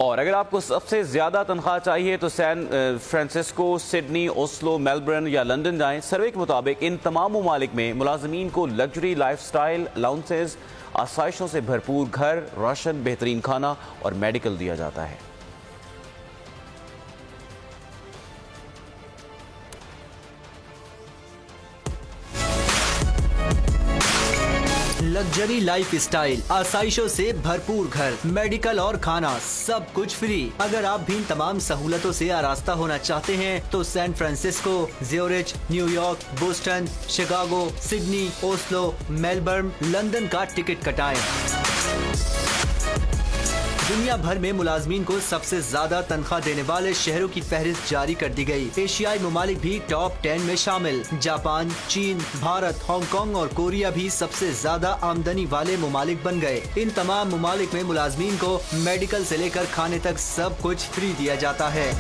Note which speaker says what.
Speaker 1: और अगर आपको सबसे ज़्यादा तनख्वाह चाहिए तो San Francisco, Sydney, Oslo, Melbourne या लंदन जाएं। सर्वे के मुताबिक इन तमाम ममालिक में मुलाजमीन को लग्जरी लाइफस्टाइल, अलाउंसेस, आसाइशों से भरपूर घर, राशन, बेहतरीन खाना और मेडिकल दिया जाता है।
Speaker 2: लग्जरी लाइफ स्टाइल, आसाइशों से भरपूर घर, मेडिकल और खाना, सब कुछ फ्री। अगर आप भी इन तमाम सहूलतों से आरास्ता होना चाहते हैं तो San Francisco, Zurich, New York, Boston, Chicago, Sydney, Oslo, Melbourne, London का टिकट कटाएं। दुनिया भर में मुलाजमीन को सबसे ज्यादा तनख्वाह देने वाले शहरों की फहरिस्त जारी कर दी गई। एशियाई ममालिक भी टॉप 10 में शामिल। जापान, चीन, भारत, हांगकांग और कोरिया भी सबसे ज्यादा आमदनी वाले ममालिक बन गए। इन तमाम ममालिक में मुलाजमीन को मेडिकल से लेकर खाने तक सब कुछ फ्री दिया जाता है।